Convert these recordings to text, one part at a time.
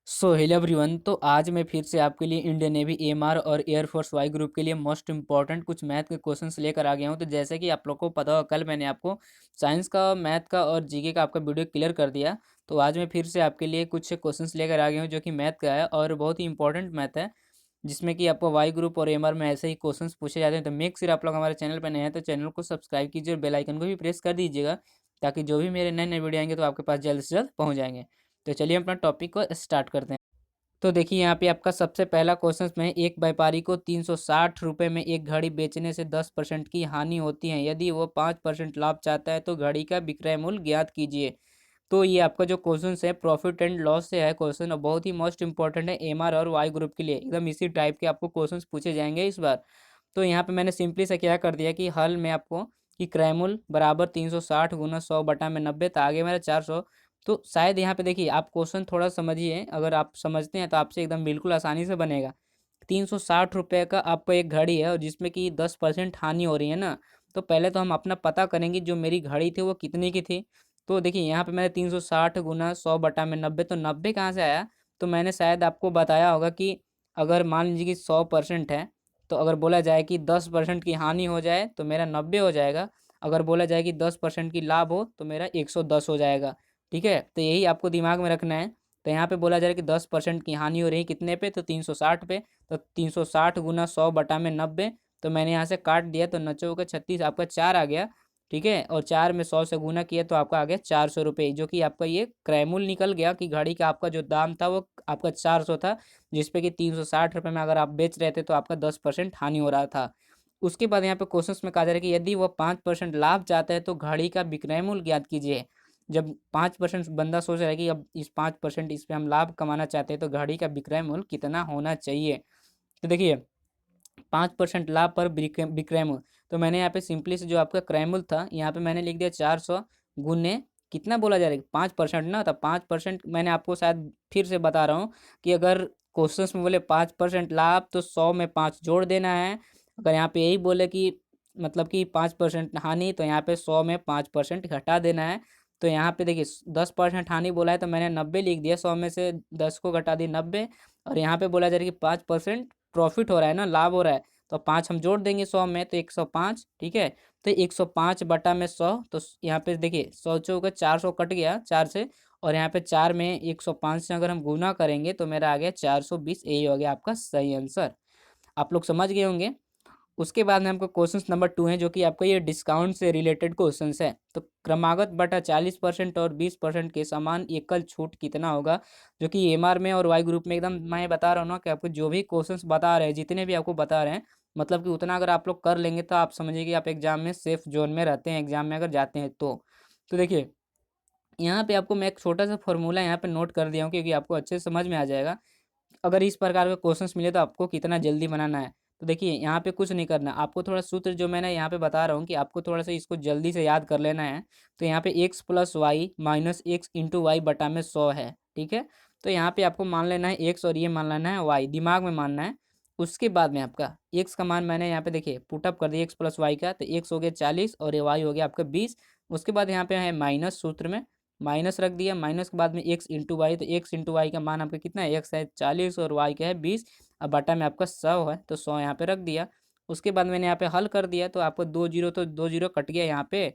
Hello everyone. तो आज मैं फिर से आपके लिए इंडियन नेवी एएमआर और एयरफोर्स वाई ग्रुप के लिए मोस्ट इंपॉर्टेंट कुछ मैथ के क्वेश्चंस लेकर आ गया हूं। तो जैसे कि आप लोग को पता होगा, कल मैंने आपको साइंस का, मैथ का और जीके का आपका वीडियो क्लियर कर दिया। तो आज मैं फिर से आपके लिए कुछ क्वेश्चंस लेकर आ गया हूँ जो कि मैथ का है और बहुत ही इंपॉर्टेंट मैथ है, जिसमें कि आपको वाई ग्रुप और एएमआर में ऐसे ही क्वेश्चंस पूछे जाते हैं। तो मेक श्योर आप लोग हमारे चैनल पर नए हैं तो चैनल को सब्सक्राइब कीजिए और बेल आइकन को भी प्रेस कर दीजिएगा, ताकि जो भी मेरे नए नए वीडियो आएंगे तो आपके पास जल्द से जल्द पहुँच जाएंगे। तो चलिए हम अपना टॉपिक को स्टार्ट करते हैं। तो देखिए यहाँ पे आपका सबसे पहला क्वेश्चन में, एक व्यापारी को 360 रुपये में एक घड़ी बेचने से 10% की हानि होती है। यदि वो 5% लाभ चाहता है तो घड़ी का विक्रय मूल्य ज्ञात कीजिए। तो ये आपका जो क्वेश्चन है प्रॉफिट एंड लॉस से है क्वेश्चन, और बहुत ही मोस्ट इंपॉर्टेंट है एमआर और वाई ग्रुप के लिए। एकदम इसी टाइप के आपको क्वेश्चन पूछे जाएंगे इस बार। तो यहाँ पे मैंने सिंपली से क्या कर दिया कि हल में आपको कि क्रैमुल बराबर 360 गुना 100 बटा में 90, तो आगे मेरा 400। तो शायद यहाँ पे देखिए आप क्वेश्चन थोड़ा समझिए, अगर आप समझते हैं तो आपसे एकदम बिल्कुल आसानी से बनेगा। 360 रुपये का आपको एक घड़ी है और जिसमें कि 10% हानि हो रही है ना। तो पहले तो हम अपना पता करेंगे जो मेरी घड़ी थी वो कितने की थी। तो देखिए यहाँ पे मैंने 360 गुना 100 बटा में 90, तो 90 कहाँ से आया। तो मैंने शायद आपको बताया होगा कि अगर मान लीजिए कि 100% है, तो अगर बोला जाए कि 10% की हानि हो जाए तो मेरा 90 हो जाएगा। अगर बोला जाए कि 10% की लाभ हो तो मेरा 110 हो जाएगा। ठीक है, तो यही आपको दिमाग में रखना है। तो यहाँ पे बोला जा रहा है कि 10% की हानि हो रही है कितने पे, तो 360 पे। तो 360 गुना 100 बटा में 90, तो मैंने यहाँ से काट दिया तो नचो का 36 आपका 4 आ गया। ठीक है, और 4 में 100 से गुना किया तो आपका आ गया 400 रुपये, जो कि आपका ये क्रैमुल निकल गया कि घड़ी का आपका जो दाम था वो आपका 400 था, जिसपे कि 360 रुपये में अगर आप बेच रहे थे तो आपका 10% हानि हो रहा था। उसके बाद यहाँ पे क्वेश्चन में कहा जा रहा है कि यदि वो 5% लाभ चाहता है तो घड़ी का विक्रय मूल्य ज्ञात कीजिए। जब 5% बंदा सोच रहा है कि अब इस 5% इस पे हम लाभ कमाना चाहते हैं तो घड़ी का विक्रय मूल्य कितना होना चाहिए। तो देखिए 5% लाभ पर विक्रय मूल्य, तो मैंने यहाँ पे सिंपली से जो आपका क्रय मूल्य था यहाँ पे मैंने लिख दिया 400 गुने कितना बोला जा रहा है 5% ना, तो 5% मैंने आपको शायद फिर से बता रहा हूँ कि अगर क्वेश्चंस में बोले 5% लाभ तो 100 में 5 जोड़ देना है। अगर यहाँ पे यही बोले कि मतलब कि 5% हानि, तो यहाँ पे 100 में 5% घटा देना है। तो यहाँ पे देखिए 10% हानि बोला है तो मैंने 90 लिख दिया, 100 में से 10 को घटा दी 90। और यहाँ पे बोला जा रहा है कि 5% प्रॉफिट हो रहा है ना, लाभ हो रहा है, तो 5 हम जोड़ देंगे 100 में तो 105। ठीक है, तो 105 बटा में 100, तो यहाँ पे देखिए 100 चौका 400 कट गया 4 से, और यहाँ पे 4 में 105 से अगर हम गुना करेंगे तो मेरा आ गया 420। यही हो गया आपका सही आंसर। आप लोग समझ गए होंगे। उसके बाद में हमको क्वेश्चन नंबर 2 है, जो कि आपका ये डिस्काउंट से रिलेटेड क्वेश्चन है। तो क्रमागत बटा 40% और 20% के समान एकल छूट कितना होगा। जो कि एमआर में और वाई ग्रुप में एकदम मैं बता रहा हूँ ना कि आपको जो भी क्वेश्चंस बता रहे हैं, जितने भी आपको बता रहे हैं, मतलब कि उतना अगर आप लोग कर लेंगे तो आप समझिए कि आप एग्जाम में सेफ जोन में रहते हैं, एग्जाम में अगर जाते हैं तो देखिए यहाँ पे आपको मैं एक छोटा सा फॉर्मूला यहाँ पे नोट कर दिया हूँ क्योंकि आपको अच्छे से समझ में आ जाएगा। अगर इस प्रकार के क्वेश्चंस मिले तो आपको कितना जल्दी बनाना है। तो देखिए यहाँ पे कुछ नहीं करना, आपको थोड़ा सूत्र जो मैंने यहाँ पे बता रहा हूँ कि आपको थोड़ा सा इसको जल्दी से याद कर लेना है। तो यहाँ पे x plus y minus x into y बटा में 100 है। ठीक है, तो यहाँ पे आपको मान लेना है एक्स और ये मान लेना है वाई, दिमाग में मानना है। उसके बाद में आपका एक्स का मान मैंने यहाँ पे देखिए पुटअप कर दिया एक्स प्लस वाई का, तो एक्स हो गया 40 और ये वाई हो गया आपका 20। उसके बाद यहाँ पे है माइनस, सूत्र में माइनस रख दिया, माइनस के बाद में एक्स इंटू वाई, तो एक्स इंटू वाई का मान आपका कितना है, एक्स है 40 और वाई का है 20। अब बटा में आपका 100 है तो 100 यहाँ पे रख दिया। उसके बाद मैंने यहाँ पे हल कर दिया तो आपको 2 जीरो तो 2 जीरो कट गया यहाँ पे।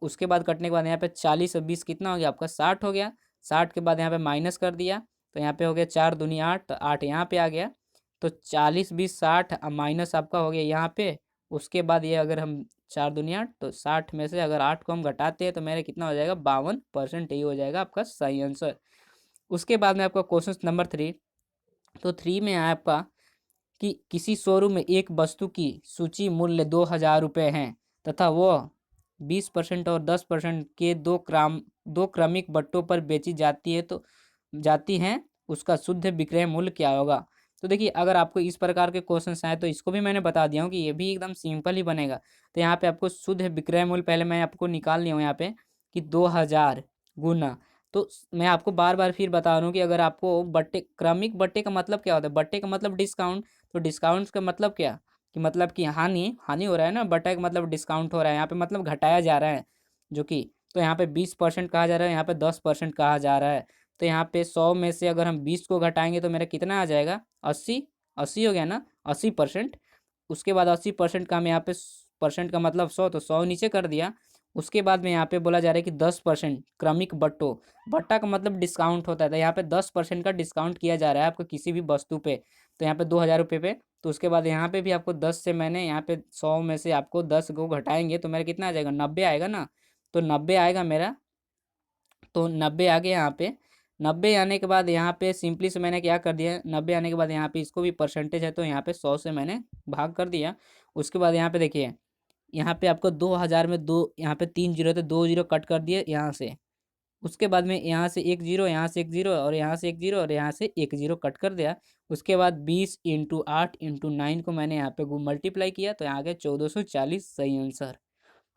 उसके बाद कटने के बाद यहाँ पे 40 और 20 कितना हो गया आपका 60 हो गया। 60 के बाद यहाँ पे माइनस कर दिया तो यहाँ पे हो गया 4 दूनी 8, तो 8 यहाँ पे आ गया। तो 40 20 60 माइनस आपका हो गया यहाँ पे। उसके बाद ये अगर हम 4 दूनी 8, तो 60 में से अगर 8 को हम घटाते हैं तो मेरा कितना हो जाएगा 52%। यही हो जाएगा आपका सही आंसर। उसके बाद में आपका क्वेश्चन नंबर 3। तो 3 में है आपका कि किसी शोरूम में एक वस्तु की सूची मूल्य 2000 रुपये है तथा वह 20% और 10% के दो क्रमिक बट्टों पर बेची जाती है, तो जाती हैं, उसका शुद्ध विक्रय मूल्य क्या होगा। तो देखिए अगर आपको इस प्रकार के क्वेश्चन आए तो इसको भी मैंने बता दिया हूँ कि ये भी एकदम सिंपल ही बनेगा। तो यहाँ पे आपको शुद्ध विक्रय मूल्य पहले मैं आपको निकाल लिया हूँ यहाँ पे कि 2000 गुना, तो मैं आपको बार बार फिर बता रहा हूँ कि अगर आपको बट्टे, क्रमिक बट्टे का मतलब क्या होता है, बट्टे का मतलब डिस्काउंट। तो डिस्काउंट का मतलब क्या, कि मतलब कि हानि हानि हो रहा है ना, बटा का मतलब डिस्काउंट हो रहा है, यहाँ पे मतलब घटाया जा रहा है जो कि। तो यहाँ पे 20% कहा जा रहा है, यहाँ पे 10% कहा जा रहा है। तो यहाँ पे 100 में से अगर हम 20 को घटाएंगे तो मेरा कितना आ जाएगा, 80। 80 हो गया ना, 80%। उसके बाद 80% का हम यहाँ पे परसेंट का मतलब 100, तो 100 नीचे कर दिया। उसके बाद में यहाँ पे बोला जा रहा है कि 10% क्रमिक बट्टो, बट्टा का मतलब डिस्काउंट होता है, तो यहाँ पे 10% का डिस्काउंट किया जा रहा है आपको किसी भी वस्तु पे, तो यहाँ पे 2,000 रुपये पे। तो उसके बाद यहाँ पे भी आपको 10 से मैंने यहाँ पे 100 में से आपको 10 को घटाएंगे तो मेरा कितना आ जाएगा, 90 आएगा ना। तो 90 आएगा मेरा, तो 90 आ गया यहाँ पे। 90 आने के बाद यहाँ पे सिंपली से मैंने क्या कर दिया, 90 आने के बाद यहाँ पे इसको भी परसेंटेज है तो यहाँ पे 100 से मैंने भाग कर दिया। उसके बाद यहाँ पे देखिए, यहाँ पे आपको 2000 में दो, यहाँ पे 3 जीरो थे, 2 जीरो कट कर दिए यहाँ से। उसके बाद में यहाँ से 1 जीरो, यहाँ से 1 जीरो, और यहाँ से 1 जीरो, और यहाँ से 1 जीरो कट कर दिया। उसके बाद 20 × 8 × 9 को मैंने यहाँ पे मल्टीप्लाई किया तो यहाँ आ गया 1440, सही आंसर।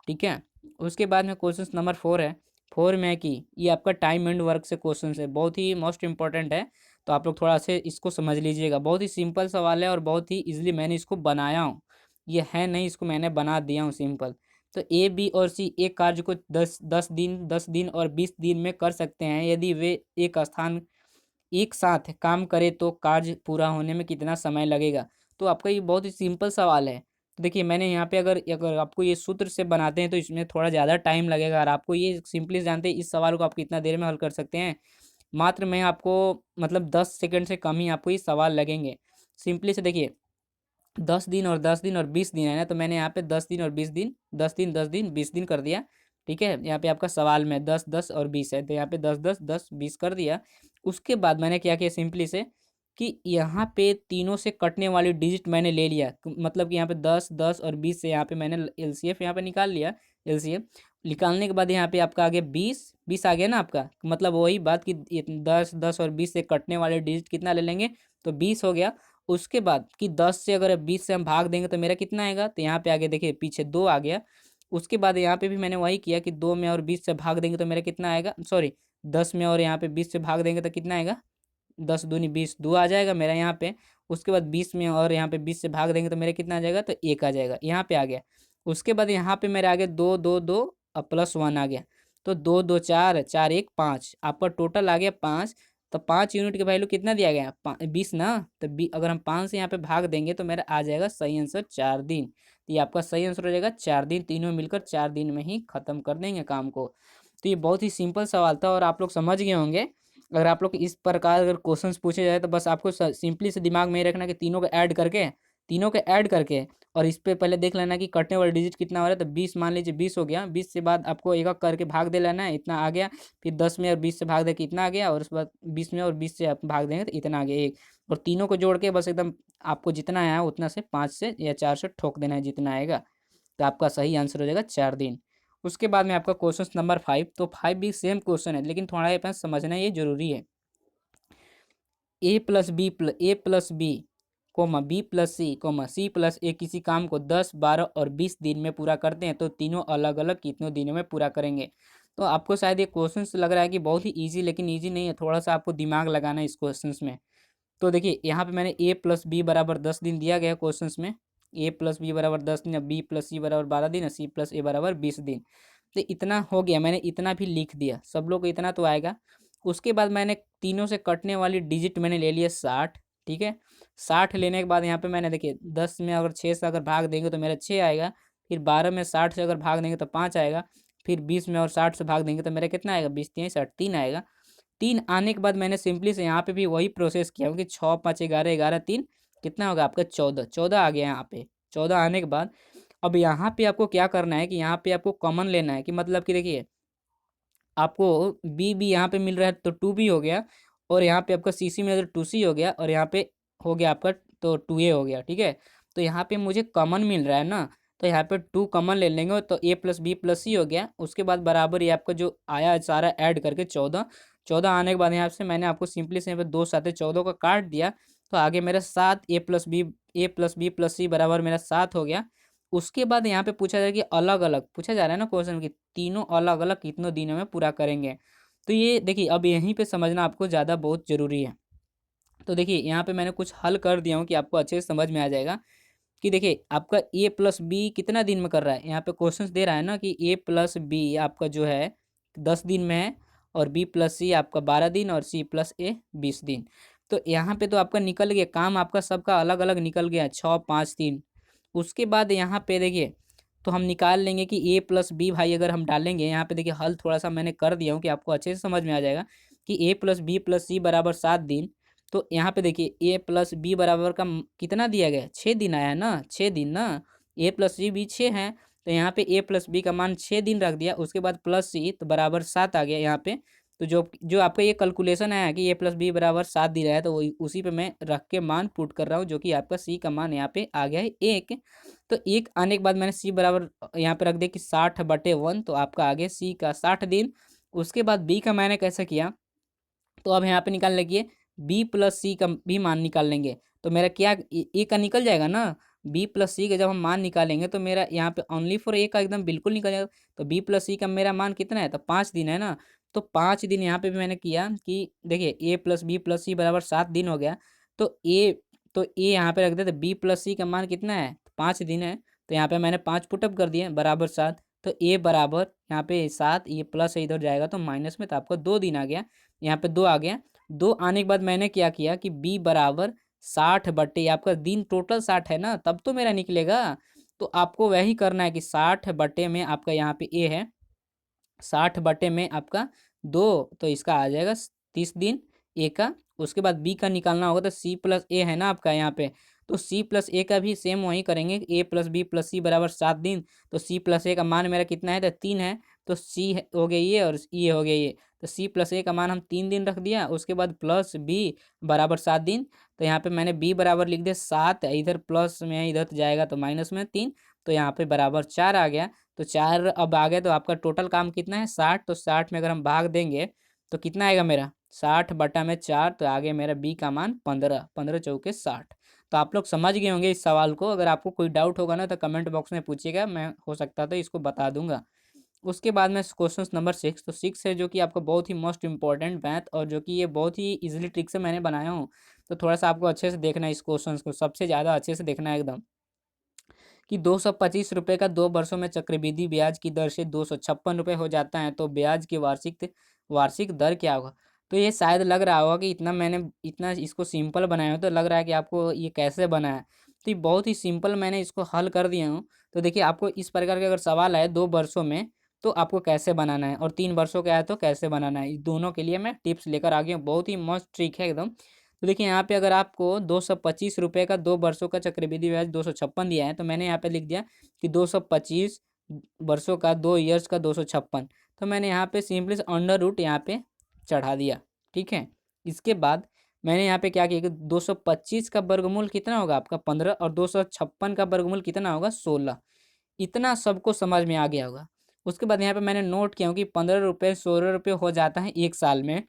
ठीक है। उसके बाद में क्वेश्चन नंबर 4 है। 4 में है कि ये आपका टाइम एंड वर्क से क्वेश्चन है, बहुत ही मोस्ट इंपॉर्टेंट है, तो आप लोग थोड़ा से इसको समझ लीजिएगा। बहुत ही सिंपल सवाल है और बहुत ही इजीली मैंने इसको बनाया हूँ, ये है नहीं, इसको मैंने बना दिया हूँ सिंपल। तो ए बी और सी एक कार्य को 10 दिन और 20 दिन में कर सकते हैं, यदि वे एक साथ काम करे तो कार्य पूरा होने में कितना समय लगेगा। तो आपका ये बहुत ही सिंपल सवाल है। तो देखिए मैंने यहाँ पे अगर अगर आपको ये सूत्र से बनाते हैं तो इसमें थोड़ा ज़्यादा टाइम लगेगा, और आपको ये सिंपली जानते हैं इस सवाल को आप कितना देर में हल कर सकते हैं। मात्र मैं आपको मतलब 10 सेकंड से कम ही आपको ये सवाल लगेंगे। सिंपली से देखिए, 10 दिन और 10 दिन और 20 दिन है ना, तो मैंने यहाँ पे 10 दिन और 20 दिन, 10 दिन 10 दिन 20 दिन कर दिया। ठीक है, यहाँ पे आपका सवाल में 10 10 और 20 है, तो यहाँ पे 10 10 10 20 कर दिया। उसके बाद मैंने क्या किया सिंपली से, कि यहाँ पे तीनों से कटने वाली डिजिट मैंने ले लिया, मतलब कि यहाँ पे 10 10 और 20 से यहाँ पे मैंने एलसीएफ यहाँ पे निकाल लिया। एलसीएफ निकालने के बाद यहाँ पे आपका आ गया 20 20 आ गया ना आपका, मतलब वही बात कि 10 10 और 20 से कटने वाले डिजिट कितना ले लेंगे, तो 20 हो गया। उसके बाद कि 10 से अगर 20 से हम भाग देंगे तो मेरा कितना आएगा, तो यहाँ पे आगे देखिए पीछे 2 आ गया। उसके बाद यहाँ पे भी मैंने वही किया कि 2 में और 20 से भाग देंगे तो मेरा कितना आएगा, सॉरी 10 में और यहाँ पे 20 से भाग देंगे तो कितना आएगा, 10 दूनी 20, 2 आ जाएगा मेरा यहाँ पे। उसके बाद 20 में और यहाँ पे 20 से भाग देंगे तो मेरा कितना आ जाएगा, तो 1 आ जाएगा, यहाँ पे आ गया। उसके बाद यहाँ पे मेरे आगे 2 2 2 और +1 आ गया, तो 2 2 4 4 1 5, आपका टोटल आ गया 5। तो 5 यूनिट की वैल्यू कितना दिया गया, 20 ना, तो अगर हम 5 से यहाँ पे भाग देंगे तो मेरा आ जाएगा सही आंसर 4 दिन। तो ये आपका सही आंसर हो जाएगा 4 दिन, तीनों मिलकर 4 दिन में ही खत्म कर देंगे काम को। तो ये बहुत ही सिंपल सवाल था और आप लोग समझ गए होंगे। अगर आप लोग इस प्रकार अगर क्वेश्चंस पूछे जाए तो बस आपको सिंपली से दिमाग में ही रखना कि तीनों को ऐड करके और इस पे पहले देख लेना कि कटने वाला डिजिट कितना हो रहा है। तो 20 मान लीजिए 20 हो गया, 20 से बाद आपको एक एक करके भाग दे लेना है, इतना आ गया। फिर 10 में और 20 से भाग दे के इतना आ गया, और उसके बाद 20 में और 20 से आप भाग देंगे तो इतना आ गया एक। और तीनों को जोड़ के बस एकदम आपको जितना आया उतना से 5 से या 4 से ठोक देना है जितना आएगा, तो आपका सही आंसर हो जाएगा 4 दिन। उसके बाद में आपका क्वेश्चन नंबर 5, तो 5 भी सेम क्वेश्चन है लेकिन थोड़ा ये समझना ये जरूरी है। A plus B comma B plus C comma C plus A किसी काम को 10 12 और 20 दिन में पूरा करते हैं तो तीनों अलग अलग कितने दिनों में पूरा करेंगे। तो आपको शायद ये क्वेश्चन लग रहा है कि बहुत ही इजी, लेकिन इजी नहीं है, थोड़ा सा आपको दिमाग लगाना है इस क्वेश्चन में। तो देखिए यहाँ पे मैंने ए प्लस बी बराबर 10 दिन दिया गया क्वेश्चन में, ए प्लस बी बराबर 10 दिन, बी प्लस सी बराबर 12 दिन, सी प्लस ए बराबर 20 दिन। तो इतना हो गया, मैंने इतना भी लिख दिया, सब लोग को इतना तो आएगा। उसके बाद मैंने तीनों से कटने वाली डिजिट मैंने ले लिया 60। ठीक है, 60 लेने के बाद यहाँ पे मैंने देखिए 10 में अगर 6 से अगर भाग देंगे तो मेरा 6 आएगा। फिर 12 में 60 से अगर भाग देंगे तो 5 आएगा। फिर 20 में और 60 से भाग देंगे तो मेरा कितना आएगा, 20 3 60 3 आएगा। 3 आने के बाद मैंने सिंपली से यहाँ पे भी वही प्रोसेस किया, क्योंकि 6 5 11 11 3 कितना होगा आपका 14, 14 आ गया यहाँ पे। 14 आने के बाद अब यहाँ पे आपको क्या करना है कि यहाँ पे आपको कॉमन लेना है, कि मतलब कि देखिए आपको बी भी यहाँ पे मिल रहा है तो 2b हो गया, और यहाँ पे आपका सी में तो 2c हो गया, और यहाँ पे हो गया आपका तो 2a हो गया। ठीक है, तो यहाँ पे मुझे कॉमन मिल रहा है ना, तो यहाँ पे 2 कॉमन ले लेंगे तो a प्लस बी प्लस सी हो गया। उसके बाद बराबर ये आपका जो आया है सारा ऐड करके 14, 14 आने के बाद यहाँ से मैंने आपको सिंपली से यहाँ पे 2 साथ 14 का काट दिया, तो आगे मेरा 7 a प्लस बी प्लस सी बराबर मेरा 7 हो गया। उसके बाद यहाँ पे पूछा जा रहा है कि अलग अलग पूछा जा रहा है ना क्वेश्चन की, तीनों अलग अलग कितनों दिनों में पूरा करेंगे। तो ये देखिए अब यहीं पे समझना आपको ज़्यादा बहुत ज़रूरी है। तो देखिए यहाँ पे मैंने कुछ हल कर दिया हूँ कि आपको अच्छे से समझ में आ जाएगा। कि देखिए आपका ए प्लस बी कितना दिन में कर रहा है, यहाँ पे क्वेश्चन दे रहा है ना कि ए प्लस बी आपका जो है 10 दिन में है, और बी प्लस सी आपका 12 दिन और सी प्लस ए 20 दिन। तो यहाँ पे तो आपका निकल गया काम, आपका सबका अलग अलग निकल गया 6, 5, 3। उसके बाद यहाँ पे देखिए तो हम निकाल लेंगे कि ए प्लस बी भाई अगर हम डालेंगे यहाँ पे देखिए हल थोड़ा सा मैंने कर दिया हूँ कि आपको अच्छे से समझ में आ जाएगा कि ए प्लस बी प्लस सी बराबर 7 दिन। तो यहाँ पे देखिए ए प्लस बी बराबर का कितना दिया गया है, 6 दिन आया है ना, 6 दिन ना, ए प्लस सी भी 6 है। तो यहाँ पे ए प्लस बी का मान 6 दिन रख दिया, उसके बाद प्लस सी तो बराबर 7 आ गया यहाँ पे। तो जो जो आपका ये कैलकुलेशन आया कि ए प्लस बी बराबर 7 दिन आया, तो वही उसी पे मैं रख के मान पुट कर रहा हूँ, जो कि आपका सी का मान यहाँ पे आ गया है 1। तो 1 आने के बाद मैंने सी बराबर यहाँ पे रख दिया कि 60/1, तो आपका आ गया सी का 60 दिन। उसके बाद बी का मैंने कैसे किया, तो अब यहाँ पे निकाल लेंगे बी प्लस सी का भी मान निकाल लेंगे। तो मेरा क्या ए का निकल जाएगा ना, बी प्लस सी का जब हम मान निकालेंगे तो मेरा यहाँ पे ओनली फॉर ए का एकदम बिल्कुल निकल जाएगा। तो बी प्लस सी का मेरा मान कितना है, तो 5 दिन है ना। तो 5 दिन यहाँ पे भी मैंने किया कि देखिए ए प्लस बी प्लस सी बराबर 7 दिन हो गया। तो ए तो ए यहाँ पे रख दे, तो बी प्लस सी का मान कितना है, 5 दिन है। तो यहाँ पे मैंने 5 पुटअप कर दिए बराबर 7। तो ए बराबर यहाँ पे 7, ये प्लस है इधर जाएगा तो माइनस में, तो आपको 2 दिन आ गया, यहाँ पे 2 आ गया। 2 आने के बाद मैंने क्या किया कि बी बराबर 60 आपका दिन टोटल 60 है ना, तब तो मेरा निकलेगा। तो आपको वही करना है कि 60 में आपका यहाँ पे ए है, 60 में आपका 2, तो इसका आ जाएगा 30 दिन ए का। उसके बाद बी का निकालना होगा, तो सी प्लस ए है ना आपका यहाँ पे, तो सी प्लस ए का भी सेम वही करेंगे, ए प्लस बी प्लस सी बराबर 7 दिन। तो सी प्लस ए का मान मेरा कितना है, तो 3 है। तो सी हो गया ये और ये हो गया ये, तो सी प्लस ए का मान हम 3 दिन रख दिया। उसके बाद प्लस बी बराबर 7 दिन। तो यहाँ पे मैंने बी बराबर लिख दिया 7, इधर प्लस में इधर जाएगा तो माइनस में 3, तो यहाँ पे बराबर 4 आ गया। तो 4 अब आ गया, तो आपका टोटल काम कितना है 60। तो 60 में अगर हम भाग देंगे तो कितना आएगा मेरा, 60/4, तो आगे मेरा बी का मान 15, 15×4 = 60। तो आप लोग समझ गए होंगे इस सवाल को। अगर आपको कोई डाउट होगा ना तो कमेंट बॉक्स में पूछिएगा, मैं हो सकता तो इसको बता दूंगा। उसके बाद में क्वेश्चन नंबर 6, तो 6 है जो कि आपका बहुत ही मोस्ट इंपॉर्टेंट मैथ, और जो कि ये बहुत ही इजीली ट्रिक से मैंने बनाया हूँ। तो थोड़ा सा आपको अच्छे से देखना है इस क्वेश्चन को, सबसे ज़्यादा अच्छे से देखना है एकदम, कि 225 रुपये का 2 वर्षों में चक्रवृद्धि ब्याज की दर से 256 रुपये हो जाता है, तो ब्याज की वार्षिक वार्षिक दर क्या होगा। तो ये शायद लग रहा होगा कि इतना मैंने इतना इसको सिंपल बनाया हो, तो लग रहा है कि आपको ये कैसे बना है। तो ये बहुत ही सिंपल मैंने इसको हल कर दिया हूँ। तो देखिए आपको इस प्रकार के अगर सवाल आए 2 वर्षों में तो आपको कैसे बनाना है, और 3 वर्षों का आए तो कैसे बनाना है, इस दोनों के लिए मैं टिप्स लेकर आ गया हूँ। बहुत ही मस्त ट्रिक है एकदम। तो देखिए यहाँ पे अगर आपको 225 रुपये का 2 वर्षों का चक्रवृद्धि ब्याज 256 दिया है, तो मैंने यहाँ पे लिख दिया कि 225 वर्षों का 2 ईयर्स का 256। तो मैंने यहाँ पे सिंपली अंडर रूट यहाँ पे चढ़ा दिया, ठीक है। इसके बाद मैंने यहाँ पे क्या किया कि 225 का वर्गमूल कितना होगा आपका 15, और 256 का वर्गमूल कितना होगा 16। इतना सबको समझ में आ गया होगा। उसके बाद यहाँ पे मैंने नोट किया हूँ कि 15 रुपये 16 रुपये हो जाता है 1 साल में।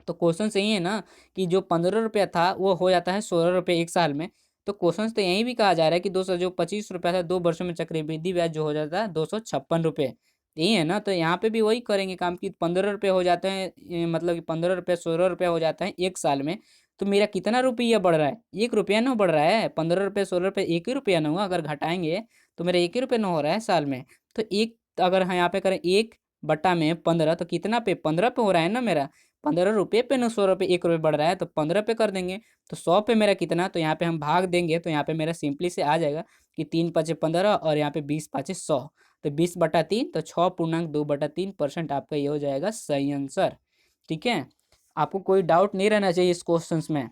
तो क्वेश्चन सही है ना, कि जो 15 रुपया था वो हो जाता है 16 रुपये 1 साल में। तो क्वेश्चन तो यही भी कहा जा रहा है कि 25 रुपया था 2 वर्षों में चक्रवृद्धि ब्याज जो हो जाता है 256 रुपये, यही है ना। तो यहाँ पे भी वही करेंगे काम कि 15 रुपये हो जाते हैं, मतलब कि 15 रुपये 16 रुपया हो जाता है 1 साल में। तो मेरा कितना रुपया बढ़ रहा है, 1 रुपया ना बढ़ रहा है, 15 रुपये 16 रुपये 1 ही रुपया ना हुआ, अगर घटाएंगे तो मेरा 1 ही रुपया ना हो रहा है साल में। तो एक अगर हम यहाँ पे करें 1/15, तो कितना पे 15 पे हो रहा है ना मेरा, 15 रुपये पे ना 100 रुपये 1 रुपये बढ़ रहा है, तो 15 पे कर देंगे। तो 100 पे मेरा कितना, तो यहाँ पे हम भाग देंगे तो यहाँ पे मेरा सिंपली से आ जाएगा कि 3×5 = 15 और यहाँ पे 20×5 = 100। तो 20/3, तो 6.2/3% आपका ये हो जाएगा सही आंसर, ठीक है। आपको कोई डाउट नहीं रहना चाहिए इस क्वेश्चन में।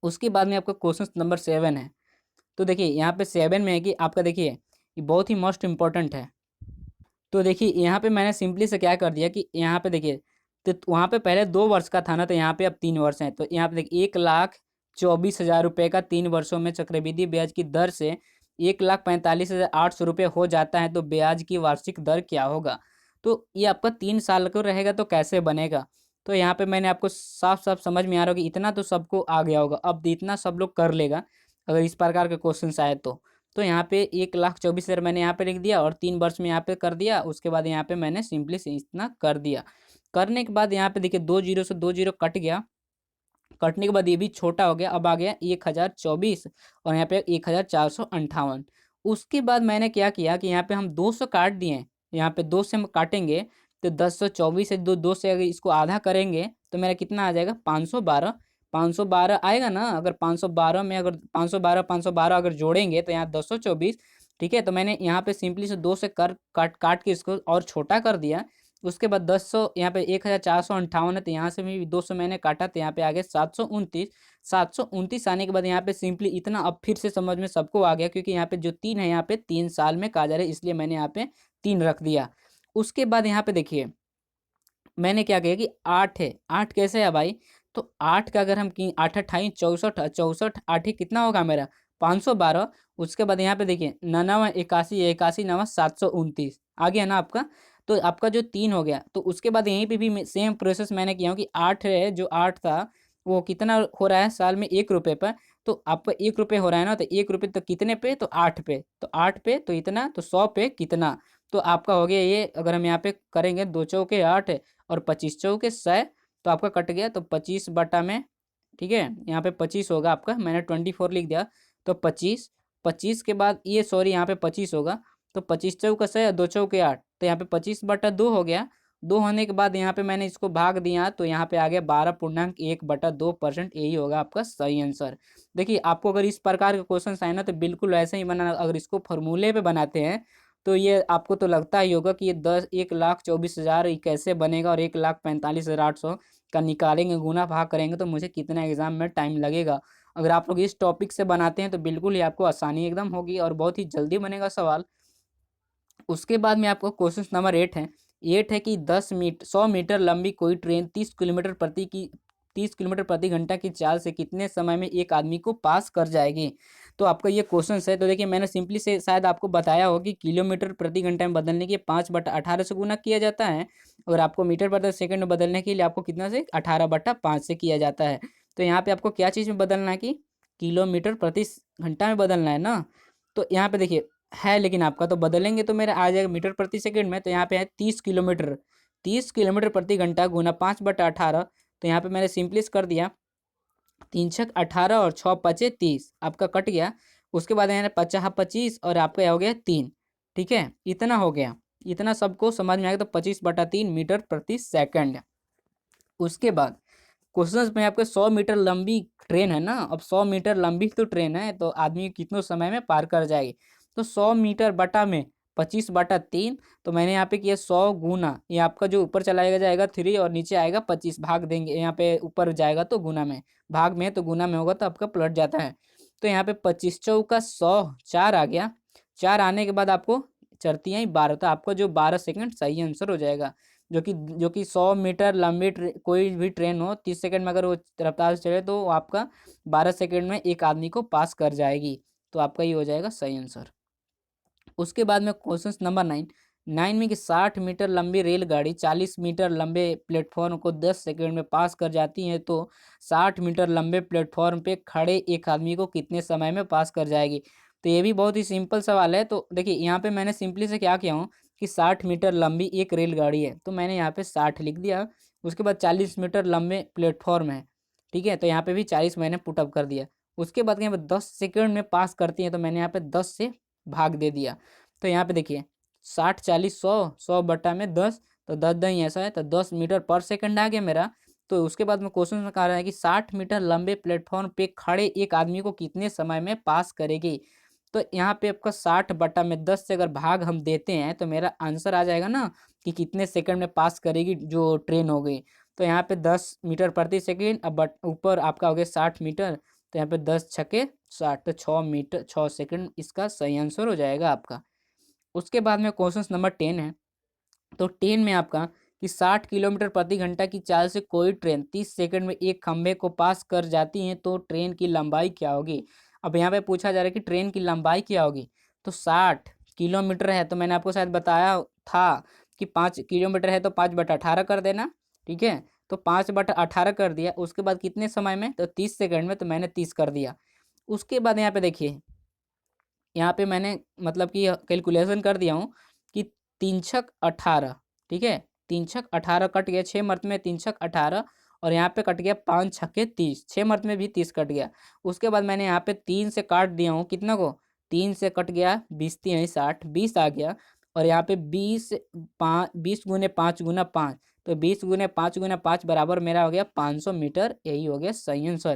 उसके बाद में आपका क्वेश्चन नंबर 7 है। तो देखिए यहाँ पे 7 में है कि आपका देखिए ये बहुत ही मोस्ट इंपॉर्टेंट है। तो देखिए यहाँ पे मैंने सिंपली से क्या कर दिया कि यहाँ पे देखिए, तो वहाँ पे पहले 2 वर्ष का था ना, तो यहाँ पे अब 3 वर्ष हैं। तो यहाँ पे देखिए 1,24,000 रुपये का 3 वर्षों में चक्रवृद्धि ब्याज की दर से 1,45,800 रुपये हो जाता है, तो ब्याज की वार्षिक दर क्या होगा। तो ये आपका 3 साल को रहेगा, तो कैसे बनेगा। तो यहाँ पे मैंने आपको साफ साफ समझ में आ रहा होगा कि इतना तो सबको आ गया होगा, अब इतना सब लोग कर लेगा अगर इस प्रकार के क्वेश्चन आए तो। तो यहाँ पे 1,24,000 मैंने यहाँ पे लिख दिया, और 3 वर्ष में यहाँ पे कर दिया। उसके बाद यहाँ पे मैंने सिंपली से इतना कर दिया। करने के बाद यहाँ पे देखिए 2 जीरो से 2 जीरो कट गया, कटने के बाद ये भी छोटा हो गया, अब आ गया 1,024, और यहाँ पे 1,458। उसके बाद मैंने क्या किया कि यहाँ पे हम 200 काट दिए, यहाँ पे 2 से हम काटेंगे तो 1024 है, दो से अगर इसको आधा करेंगे तो मेरा कितना आ जाएगा 512। 512 आएगा ना। अगर 512 में अगर 512 अगर जोड़ेंगे तो यहाँ 224। ठीक है, तो मैंने यहाँ पे सिंपली से दो से कर काट काट के इसको और छोटा कर दिया। उसके बाद 1000 यहाँ पे 1458 है, तो यहाँ से भी 200 मैंने काटा, तो यहाँ पे आ गया 729। 729 आने के बाद यहाँ पे सिंपली इतना अब फिर से समझ में सबको आ गया, क्योंकि यहाँ पे जो 3 है यहाँ पे 3 साल में कहा जा रहा है, इसलिए मैंने यहाँ पे 3 रख दिया। उसके बाद यहाँ पे देखिए मैंने क्या किया कि 8 है। 8 कैसे है भाई? तो 8 का अगर हम की 8 अट्ठाई 64, 64 8 ही कितना होगा मेरा 512। उसके बाद यहाँ पे देखिए 99 81 81 नवा 729 आ गया ना आपका। तो आपका जो 3 हो गया, तो उसके बाद यहीं पे भी सेम प्रोसेस मैंने किया हूँ कि 8 है, जो 8 था वो कितना हो रहा है साल में 1 रुपये पर। तो आपका 1 रुपये हो रहा है ना, तो 1 रुपये तो कितने पे, तो 8 पे, तो 8 पे तो इतना, तो 100 पे कितना। तो आपका हो गया ये, अगर हम यहाँ पे करेंगे 2 चौके 8 और 25 चौके 100, तो आपका कट गया तो 25 बटा में। ठीक है, यहाँ पे 25 होगा आपका, मैंने 24 लिख दिया। तो 25, 25 के बाद ये सॉरी यहाँ पे 25 होगा। तो 25 चौका 100, 2 चौके 8, तो यहाँ पे 25/2 हो गया। 2 होने के बाद यहाँ पे मैंने इसको भाग दिया, तो यहाँ पे आ गया 12.1/2%। यही होगा आपका सही आंसर। देखिए आपको अगर इस प्रकार के क्वेश्चन आए ना, तो बिल्कुल ऐसे ही बनाना। अगर इसको फॉर्मूले पे बनाते हैं तो ये आपको तो लगता ही होगा कि ये 1,24,000 ये कैसे बनेगा, और 1,45,800 का निकालेंगे, गुना भाग करेंगे तो मुझे कितना एग्जाम में टाइम लगेगा। अगर आप लोग इस टॉपिक से बनाते हैं तो बिल्कुल ही आपको आसानी एकदम होगी और बहुत ही जल्दी बनेगा सवाल। उसके बाद में आपको क्वेश्चन नंबर 8 है। 8 है कि 100 मीटर लंबी कोई ट्रेन 30 किलोमीटर प्रति घंटा की चाल से कितने समय में एक आदमी को पास कर जाएगी। तो आपका ये क्वेश्चन है। तो देखिए मैंने सिंपली से शायद आपको बताया हो कि किलोमीटर प्रति घंटा में बदलने के 5/18 से गुना किया जाता है, और आपको मीटर प्रति सेकंड में बदलने के लिए आपको कितना से 18/5 से किया जाता है। तो यहाँ पे आपको क्या चीज़ में बदलना है कि किलोमीटर प्रति घंटा में बदलना है ना। तो यहाँ पे देखिए है, लेकिन आपका तो बदलेंगे तो मेरा आ जाएगा मीटर प्रति सेकंड में। तो यहाँ पे है 30 किलोमीटर। 30 किलोमीटर प्रति घंटा गुना 5/18। तो यहाँ पे मैंने सिंपलिस कर दिया, 3 छक 18 और 6 पचे 30, आपका कट गया। उसके बाद यहाँ 50 25 और आपका हो गया 3। ठीक है, इतना हो गया। इतना सबको समझ में आएगा, तो 25/3 मीटर प्रति सेकंड। उसके बाद क्वेश्चन में आपके 100 मीटर लंबी ट्रेन है ना। अब 100 मीटर लंबी तो ट्रेन है, तो आदमी कितने समय में पार कर जाएगी। तो 100 मीटर बटा में 25/3। तो मैंने यहाँ पे किया 100 गुना, ये आपका जो ऊपर चलाएगा जाएगा 3 और नीचे आएगा 25, भाग देंगे। यहाँ पे ऊपर जाएगा तो गुना में, भाग में तो गुना में होगा, तो आपका पलट जाता है। तो यहाँ पे 25 चौका 100, 4 आ गया। 4 आने के बाद आपको चढ़ती है 12, तो आपको जो 12 सेकंड सही आंसर हो जाएगा। जो कि 100 मीटर लंबी कोई भी ट्रेन हो 30 सेकंड में अगर वो रफ्तार से चले, तो वो आपका 12 सेकंड में एक आदमी को पास कर जाएगी। तो आपका ये हो जाएगा सही आंसर। उसके बाद में क्वेश्चन नंबर 9। 9 में कि 60 मीटर लंबी रेलगाड़ी 40 मीटर लंबे प्लेटफॉर्म को 10 सेकंड में पास कर जाती है, तो 60 मीटर लंबे प्लेटफॉर्म पे खड़े एक आदमी को कितने समय में पास कर जाएगी। तो ये भी बहुत ही सिंपल सवाल है। तो देखिए यहाँ पे मैंने सिंपली से क्या किया हूँ कि 60 मीटर लंबी एक रेलगाड़ी है, तो मैंने यहाँ पे 60 लिख दिया। उसके बाद 40 मीटर लंबे प्लेटफॉर्म है। ठीक है, तो यहाँ पे भी 40 मैंने पुटअप कर दिया। उसके बाद यहाँ पे 10 सेकंड में पास करती है, तो मैंने यहाँ पे 10 से भाग दे दिया। तो यहाँ पे देखिए 60 40 100, 100/10, तो 10 दही ऐसा है, तो 10 मीटर पर सेकंड आ गया मेरा। तो उसके बाद में क्वेश्चन में कहा रहा है कि 60 मीटर लंबे प्लेटफॉर्म पे खड़े एक आदमी को कितने समय में पास करेगी। तो यहाँ पे आपका 60/10 से अगर भाग हम देते हैं, तो मेरा आंसर आ जाएगा ना कि कितने सेकंड में पास करेगी जो ट्रेन हो गई। तो यहाँ पे 10 मीटर प्रति सेकंड, अब बट ऊपर आपका हो गया 60 मीटर, तो यहाँ पे 10 छके 60, तो 6 मीटर 6 सेकंड इसका सही आंसर हो जाएगा आपका। उसके बाद में क्वेश्चन नंबर 10 है। तो 10 में आपका कि 60 किलोमीटर प्रति घंटा की चाल से कोई ट्रेन 30 सेकंड में एक खंभे को पास कर जाती है, तो ट्रेन की लंबाई क्या होगी। अब यहाँ पे पूछा जा रहा है कि ट्रेन की लंबाई क्या होगी। तो 60 किलोमीटर है, तो मैंने आपको शायद बताया था कि 5 किलोमीटर है, तो 5/18 कर देना। ठीक है, तो 5/18 कर दिया। उसके बाद कितने समय में, तो 30 सेकंड में, तो मैंने 30 कर दिया। उसके बाद यहाँ पे देखिए, यहाँ पे मैंने मतलब कि कैलकुलेशन कर दिया हूँ कि 3 छक 18। ठीक है, 3 छक 18 कट गया 6 मर्त में, 3 छक 18, और यहाँ पे कट गया 5 छके 30, 6 मर्त में भी 30 कट गया। उसके बाद मैंने यहाँ पे 3 से काट दिया हूँ कितना को, 3 से कट गया 20 3 60, 20 आ गया। और यहाँ पे 20 गुने 5 गुना 5, तो 20 गुने 5 गुना 5 बराबर मेरा हो गया 500 मीटर। यही हो गया सही आंसर।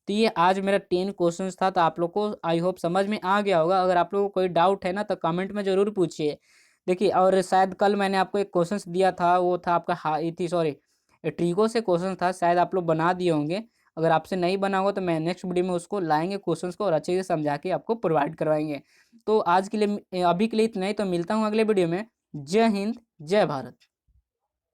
तो ये आज मेरा 10 क्वेश्चन था। तो आप लोग को आई होप समझ में आ गया होगा। अगर आप लोगों को कोई डाउट है ना तो कमेंट में जरूर पूछिए। देखिए, और शायद कल मैंने आपको एक क्वेश्चन दिया था, वो था आपका हाई थी, सॉरी, ट्रीगो से क्वेश्चन था, शायद आप लोग बना दिए होंगे। अगर आपसे नहीं बना होगा तो मैं नेक्स्ट वीडियो में उसको लाएंगे क्वेश्चंस को और अच्छे से समझा के आपको प्रोवाइड करवाएंगे। तो आज के लिए, अभी के लिए इतना ही। तो मिलता हूँ अगले वीडियो में। जय हिंद, जय भारत।